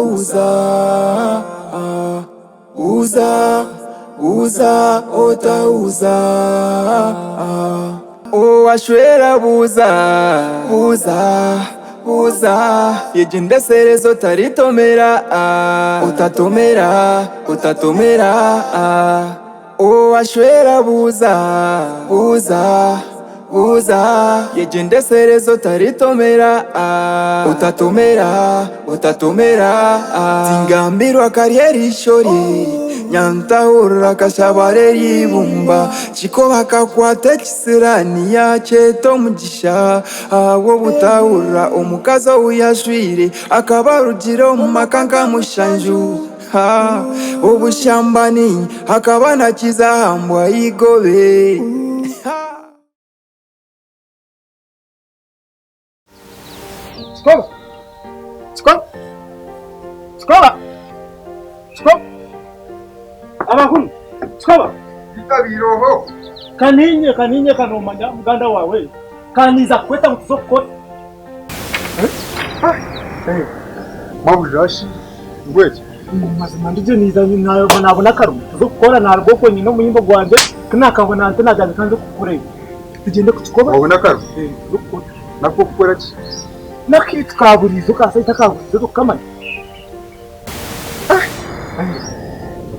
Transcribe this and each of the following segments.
otauza uza uza otauza washwera buza buza buza yejendeserezo taritomera utatomera utatomera washwera buza buza buza yejendeserezo taritomera utatomera utatomera tingambirwa kariyeri ishori nyantahura kashabare yibumba chikoba kakwate kisirani yacheto mugisha wo butahura omukazo uyashwire akabarugiro mu makanga mushanju obushambani akabana kizahambwa igobe Skoba! Skoba! Skoba! Skoba! Abahungu! Skoba! Itabiroho! Kaninye kanomanya muganda wawe. Kaniza kweta mutuzokora. Mabujashi ngweke. Mazima ndije nizanye nayo nabona karu. Tuzokora narwo ko nyino muyimbo gwanje kinakabona ante najaje kanze kukureba. Tugende kukikoba. Wabona karu? Zokora. Nako kukora ki? Nakitu kaburizo kasaita kaburizo tukamanya.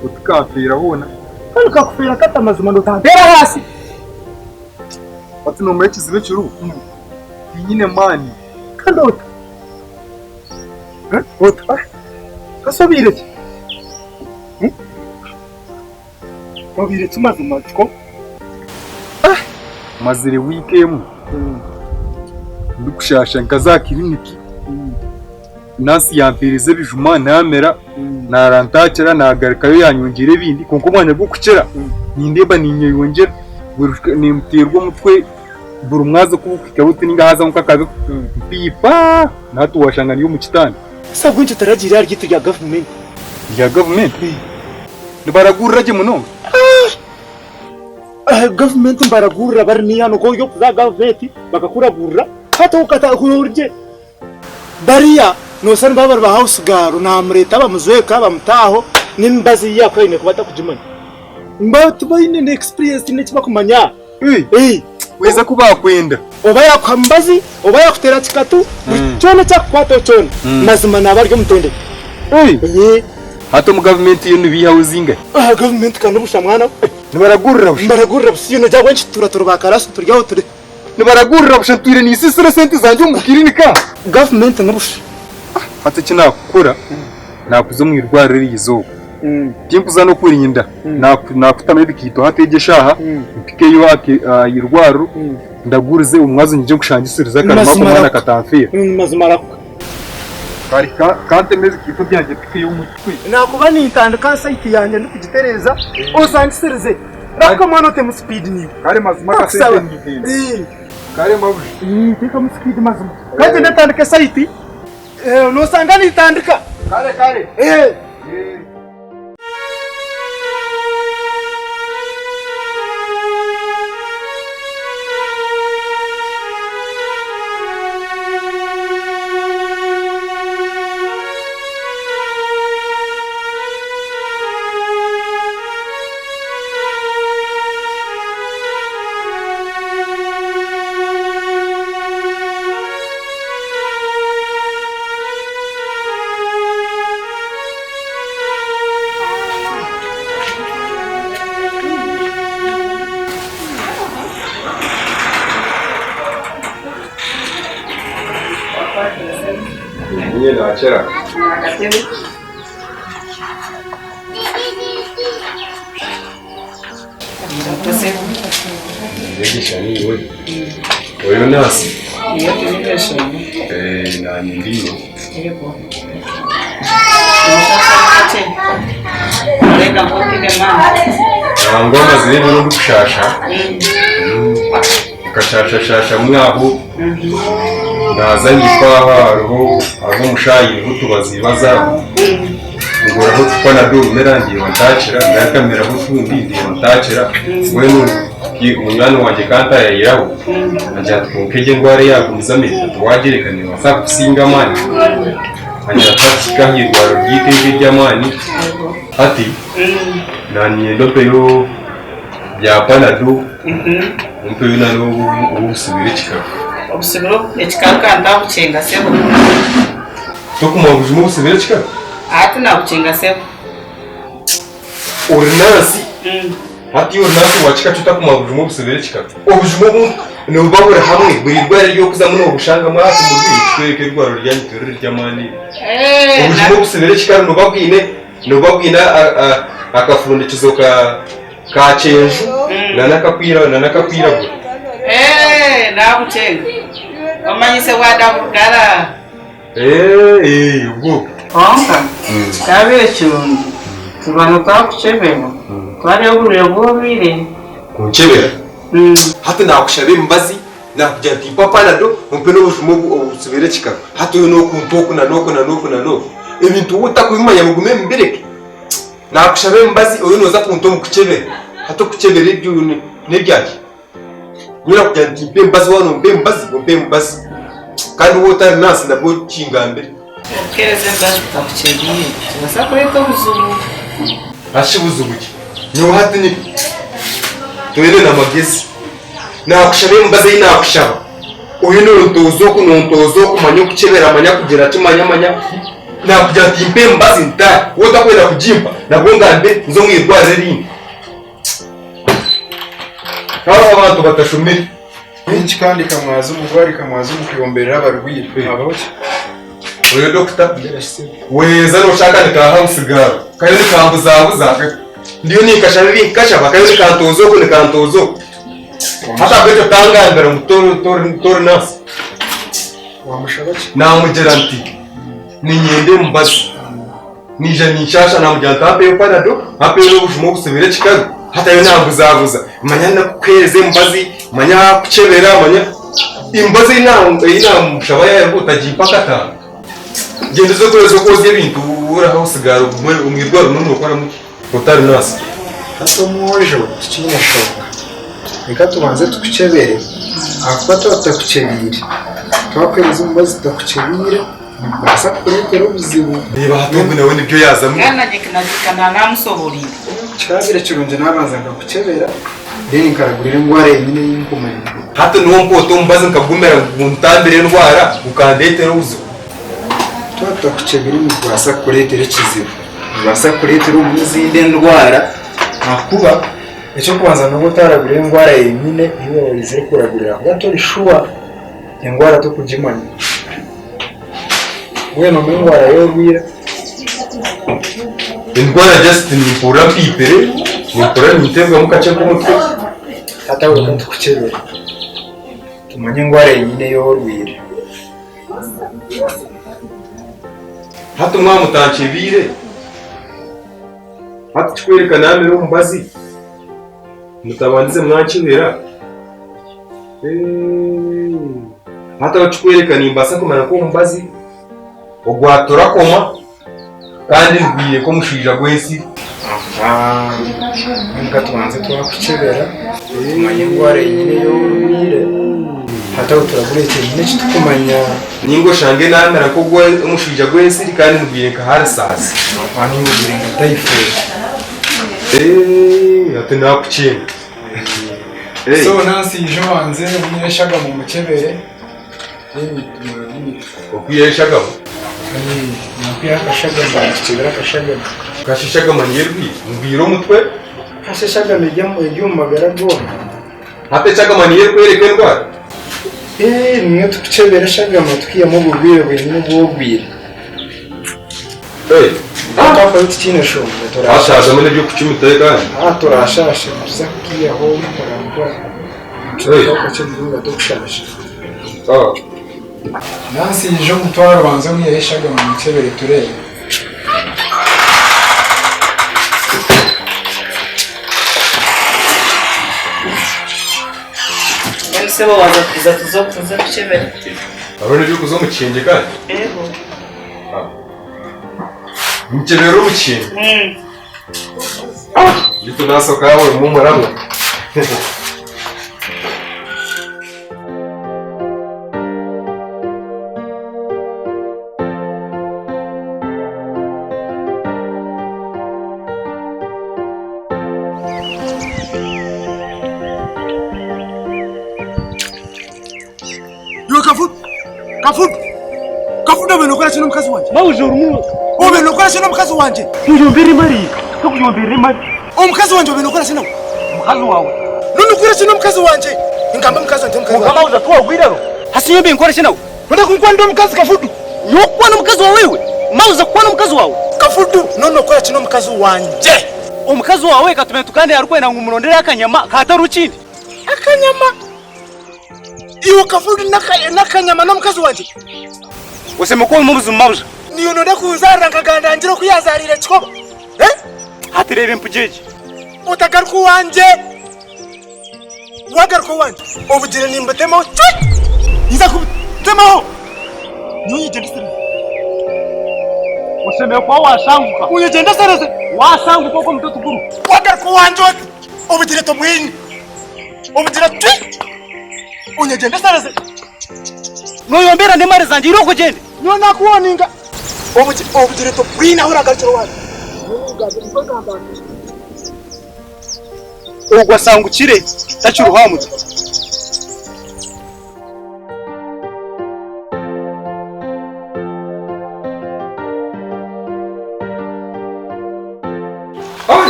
Utukafira bona. Kandi kakufira kata mazima ndotambera hasi. Ati no mechi zibe cyuru. Nyine mani. Kandota. Ota. Kasabire ki? Wabire tumazima tiko. Mazire weekend. Ndukushasha nkazakiriniki nasi yampirize bijuma namera narantakira nagarikayo yanyongere bindi konko mwanya bwo kukera nindeba ninye yongera nimterwa mutwe buru mwaza kubukika buti ninga haza mukakabe pipa natu washanga niyo mu kitanda sabunje taragira argito ya government nibaragurraje muno government baragurra barniyano ko yo za government bakakuragurra hata ukata kururje bariya no san babar ba house garo na mureta bamuzweka bamutaho nimbazi yakwe ne kubata kujimana mba tubayine ne experience ne kiba kumanya weza kuba kwenda oba yakwambazi oba yakutera kikatu cyone cyakwato cyone mazima nabaryo mutonde hata mu government yenu bi housing government kanubusha mwana nibaragurra busiyone jagwe nchitura turubakaraso turyaho turi nibaragurra bushantuire ni sisira sente zanje mu kirinika government nubusha hata kinakura nakuzo mu irwara rizo timpuza no kurinda nakutama bikito hategeshaha mpike yo irwaru ndagurize umwazo nje gushangisiriza karama ko mwana katamfira mazimara karika kante mezi kito byanje pike yo mutwe nakuba nitandika site yanjye ndikugitereza osangisirize raka mwana te mu speed ni kare mazima ka sente ndinze kare mabuji tika mu speed mazima kaje ndandika site no sanga nitandika kare Niye de açarak. Ndegishani wewe. Wewe nasi. Iyo tunikesha. Na ndio. Yego. Lenga mpotige mama. Ngoma ziri no gushasha. Kashasha mwaho. Nazanye kwaho abo mushayi butubazibaza. Ngora ho tukona do merangiye watachira ndakamera ho fundi ndiye watachira. Wewe umwana wanje kanta yayiraho. Ajya twukeje ngware yagumiza meta twagerekane wasa kusinga mani. hanyura katika hirwaro ry'iteke ry'amani Yego. ati naniye ndopeyo bya panado umpeyo nano ubusubire kikaba Obusibiro ekikaka ndabucenga sebo. tokumabujuma ubusubire kikaba Ati nabucenga sebo. ordinance hati ordinance wachika tutakumabujuma ubusubire kikaba obujuma nubabura hamwe buri rwari ryo kuza muno ubushanga mwati mu rwitweke rwaro ryanyitorere ry'amani ubujuma ubusubire kikaba nubabwina akafundikizo ka chenju nanakakwiragura Nabucenga. Omanyise wadabugara. ubwo Onka. Kabire kirundi. Tubano takuchebera. Twari ogurire bwobire. kunchebera hati nakushabe mbazi nakujya ati papa nado umpe n'ubujuma ubusubire kikaba hati uyu no kuntoku na noko ibintu utakubimanya mugume mbireke nakushabe mbazi uyu noza kunto mukuchebera hato kuchebera ibyo n'ibyaje nyira kujya ati mpe mbazi kandi uwo utari nasi ndabwo kingambere Kereze bwaje takuchebire. Basa kureta buzubu. ashibuze ubuki niho hati ni tuwele na magezi nakushabe mbazi nakushaba uyu nontozo kumanya kuchebera manya kugira tumanya nakujya ati mpe mbazi nta uwo takwenda kujimba nabwo ngambe nzo mwirware rindi aba abantu batashumira Benshi kandi kamwaza umugwari kamwaza umukiyomberera abarwire abahoke uyu dokita weza nushaka nikahamusigara kayo nikambuzabuza ndiyo nikashaba kayo nikantozo hata kweto tangangara mutoro nasi wamushabaki namugera nti ninyende mbazi nije nishasha namugera nti hapeyo panado hapeyo n'ubujuma obusubire kikaga hatayo nambuzabuza manya nakukweze mbazi manya kuchebera manya imbazi inamushaba yayo utagipakata genda zo kwezi koze ibintu uraho sigara umwirwaro n'umuntu ukora mu utari nasi hato mwojo tukinashoka reka tubanze tukuchebere akuba tutakuchebire twakweza umbazi tutakuchebire basa kurekera ubuzibu niba hatungu nawe nibyo yazamo Kana jikana namusoborire. kikabire kirunje nabanza ngakuchebera then nkaragurira ingwara yenyine y'inkomane hata nuwo mpoto mbazi nkagumera muntambire indwara ukandetera ubuzibu tutakuchebire nibasa kuretera ikizibu basa kuretera umuzinde ndwara akuba icyo kubanza no gutaragurira ingwara yenyine iyo wizere kuragurira gato rishuwa ingwara to kujimanya weno mwingwara yorwira indwara just nipura mpipere nipura nitebwa mukace k'umutwe hata ureka tukuchebera tumanye ingwara yenyine yorwira hata umwamutanchibire hata chikwereka nami rumbazi mutabandize mwanchibera hata chikwereka nimbasa kumana ko mbazi ogwatora koma kandi ngwiye ko mushija gwesi nka tubanze twakuchebera tumanye ingwara yenyine yorwira hata uturagureke yenyine kitukumanya ningo shange namera ko gwe mushija gwesi kandi ngwiye ka harasasi ani ngubirenga typhoid ate nakuchenga so nansi joanze unyeshaga mu mukebere okwiyeshagamo nakwiye akashaga mbakibera akashaga kashishaga manyerwi ngwiro mutwe kasheshaga ibyumagara bwona hatechaga maniyeri kwereka indwara nimwe tukuchebera shaga matukiyamo ubugwire bwenyine bwogwire twakora tukine shonga hashaje muri byo kucumitaye kandi turashashe tuza kukiyaho mukarangwa twakache ndunga tukushashe nansi jo mutwaro banza mwiyeshaga mu mukebere turebe Sebo waza tuza kuchebera. abone byo kuzo mukinge kandi Yego. mukebero mukinge gito nasoka yawe mu muramo kafudu bino ukora kino mukazi wanje mawuje urumu bino ukora kino mukazi wanje kuyombere mari kuyombere mari umukazi wanje bino ukora kino mukazi wawe none ukora kino mukazi wanje ingamba mukazi wanje kama uza tuwa gwiraro hasiyombe nkora kino nda kunkwanda mukazi kafudu yokwana mukazi wawe wewe mawuza kwana mukazi wawe kafudu none ukora kino mukazi wanje umukazi wawe katume tukande yarukwe na ngumurondera akanyama katarukindi akanyama iwo kafudu nakanyama na mukazi wanje usema ko umubuzi mawuza niyo nonda kuzarira nkagandangiro kuyazarira kikoba hatirebe mpujeje utagaruka wanje wagaruka wanje ubugire nimbatemo nza kubitemaho nuyigenda sere useme ko washanguka uyigenda sere wasanguka ko mtoto guru wagaruka wanje ubugire to mwini ubugire unyigenda sere noyombera ne mare zanje iroko gende niyo nakuwoninga ubugire to mwini aho ragarukira wanje ugwasangukire tacyuruhamuze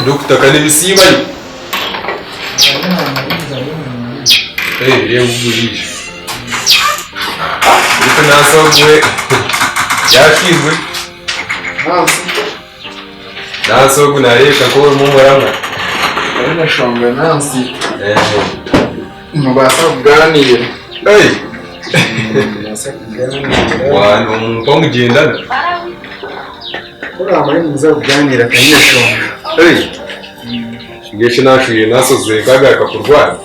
Dr. Kanebisiba yi. Reba ugurisha. Ariko nasogwe yashizwe. Nasogwe nareka ko mu murama. Arina shonga nansi. Mubasa kuganira. Mubasa kuganira. Wano mugendana. Ora muri muza kuganira kanye shonga. Ngeshe nashuye nasoze kagaka kurwara.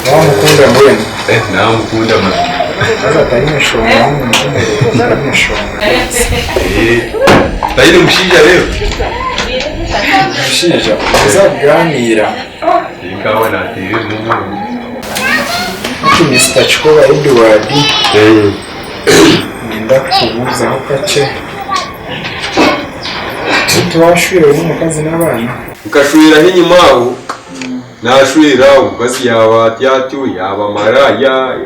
Mukunda mwene. Namukunda mwana. Aza kanye shonga kanye shonga. Tayine mushija rero. Mushija muza kuganira. Ikawa natere mu. Ati Mr. Chikoba Edward. Nda kubuza akace. Twashwira n'umukazi n'abana. Ukashwira n'inyuma aho. Nashwira ukazi yaba tyatu yaba maraya.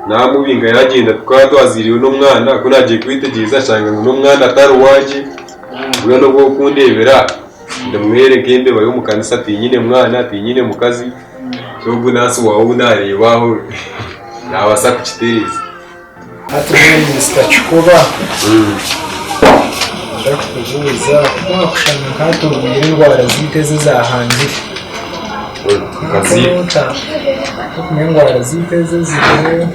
Namubinga yagenda twaziriwe no mwana ko nagiye kwitegereza cyangwa no mwana atari waje. Bwa no bwo kundebera. Ndamwereke inde bayo mu kanisa ati nyine mwana ati nyine mukazi. Cyo naso wawe unarebaho. Nabasa kuchitereza. Ati Mr. Chikoba. Ndakubuza kwakushana kato indwara ziteze zahangira. Kazi. Indwara ziteze zire.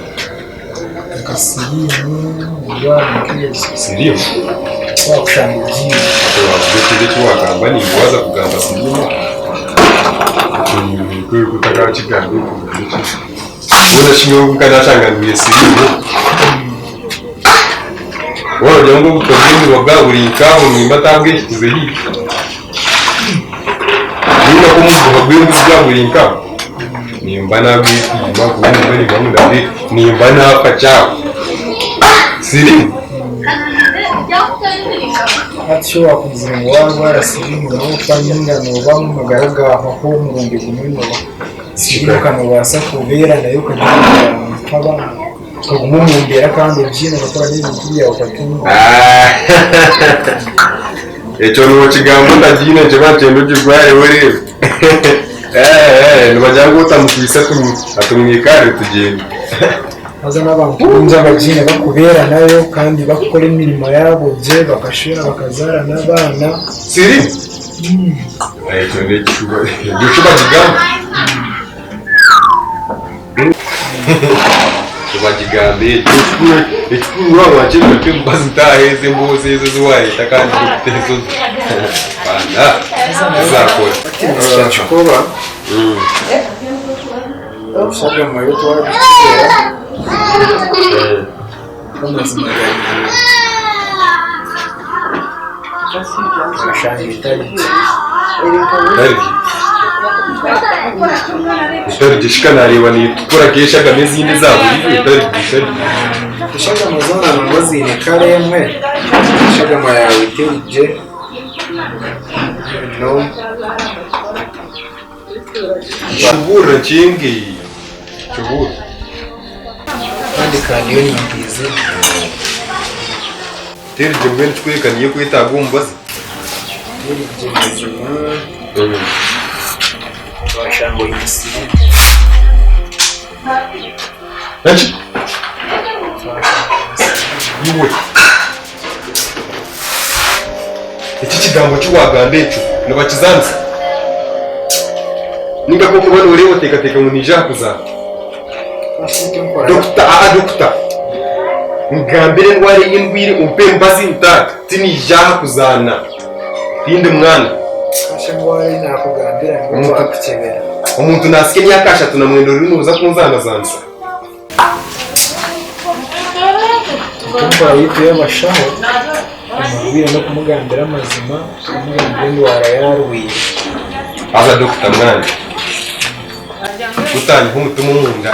Kasirimu, indwara nk'izo. Sirimu. Kwakushana igihe. Wavuze cyo wagamba ni waza kugamba sirimu. Kuri kutaka kigambo kugira. Ubona shinyo kanashanganuye sirimu. Wao jango kutoka wagaburi kaho nimba tabwe kize hi. Nina ko mu bagwe wagaburi kaho. Nimba na bi magu ni bamu ndabi nimba na pacha. Siri. Atyo wakugira ngo wagwara sirimu no kwanyinga no bamugaraga aho mu ngumino. Sirimu kanobasa kubera nayo kanyinga nk'abana. Kugumumbera kandi byino bakora n'ibintu byawe ukatumva. Echo no kigambo ndagine nje batendo kigware were. Nubajyango utamukisa atumwikare tugenda. Aza n'abantu bunza babyine bakubera nayo kandi bakora imirimo yabo je bakashira bakazara n'abana. Siri. Echo ne kigware. Yoshuba kigambo. Bajigambe ekikuru wabakira pe bazitahe zembuze zezuwaye takandi kutezo bana zakora Mr. Chikoba ushaga mayo twabikira amazina Itari gishikana reba ni tukora kesha gameze inde zabo itari gishari ishaga mazana ngozine karemwe ishaga mayawe tije no Chubura chingi chubura kandi iyo nimbizi teri je mbene twekaniye kwitaga umbazi ubuzima washango y'isi Eki yiwe iki kigambo cy'uwaganda eco nabakizanze ninga koko bano ureba teka mu nija kuzana Dokta ngambire ndware y'indwire umpe mbazi ntaka tinija kuzana tinde mwana kashe ngware nakugambira ngo akukebera umuntu nasike nyakasha tunamwendo ruri nuza kunzana zanza kumva yituye amashaho amubwira no kumugambira amazima kumugambira indwara yaruwiye aza dokta mwana utanye nk'umutima umunda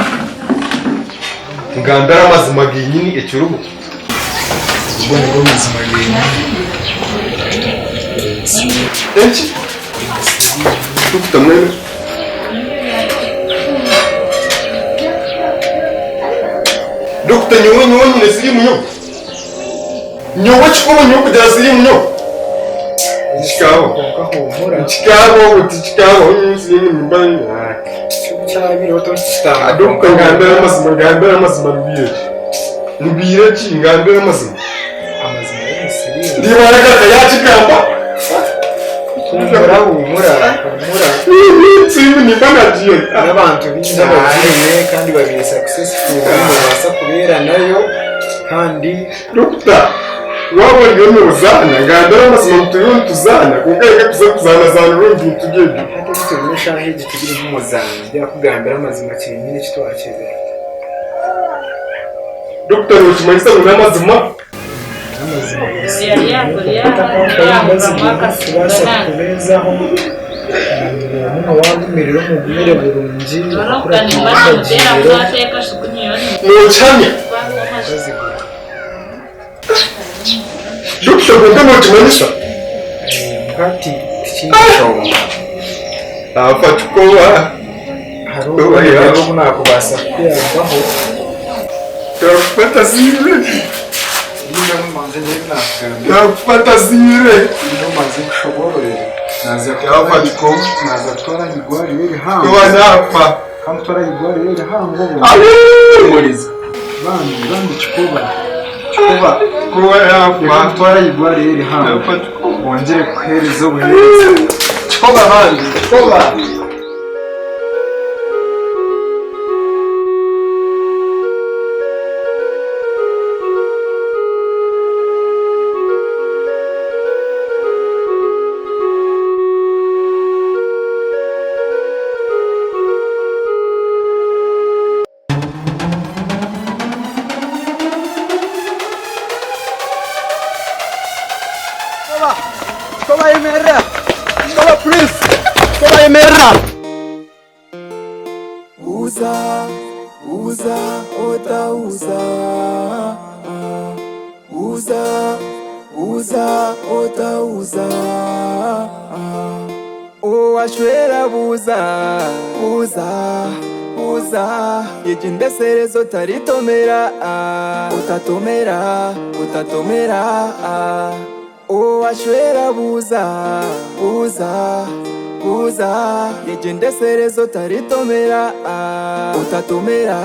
ngambira amazima ginyini ekirubu ubwo nibwo muzima ginyini eki dokta mwana dokta nyowe nyine siri munyo nyowe chikobo nyowe kujya siri munyo chikabo uti chikabo siri mbani cyabiri wato kitanga dokta ngambira amazima rubire ki ngambira amazima yose ndibaraga yachikamba humura simu ni banagiye n'abantu b'inzobere kandi babiri successful basa kubera nayo kandi dokta wabonye n'uzana ngambira amazima mutuyone tuzana kugaye kuzana zana rundi tugende hata bitubone shahe gitugira nk'umuzana byakugambira amazima cyane kitwakeze dokta rukimanisa n'amazima kubezaho umuntu wagumirira umubwire burungi mucanya dokta gwenda mukimanisa nkati tikishonga afata ukoba hari ubu nakubasa kuyavaho turafata zire turafata zire maze ushoborere naza turafata ukoba naza twara igwari riri hango kuba napfa kandi twara igwari riri hango muriza bandi chikoba kuba yapfa twara igwari riri hango turafata ukoba wongere kuhereza ubuhereza chikoba bandi chikoba Toma emerra. Toma please. Toma emerra. Uza otauza. Uza otauza. Uwashwera buza yejindeserezo taritomera utatomera uwashwera buza yejindeserezo taritomera utatomera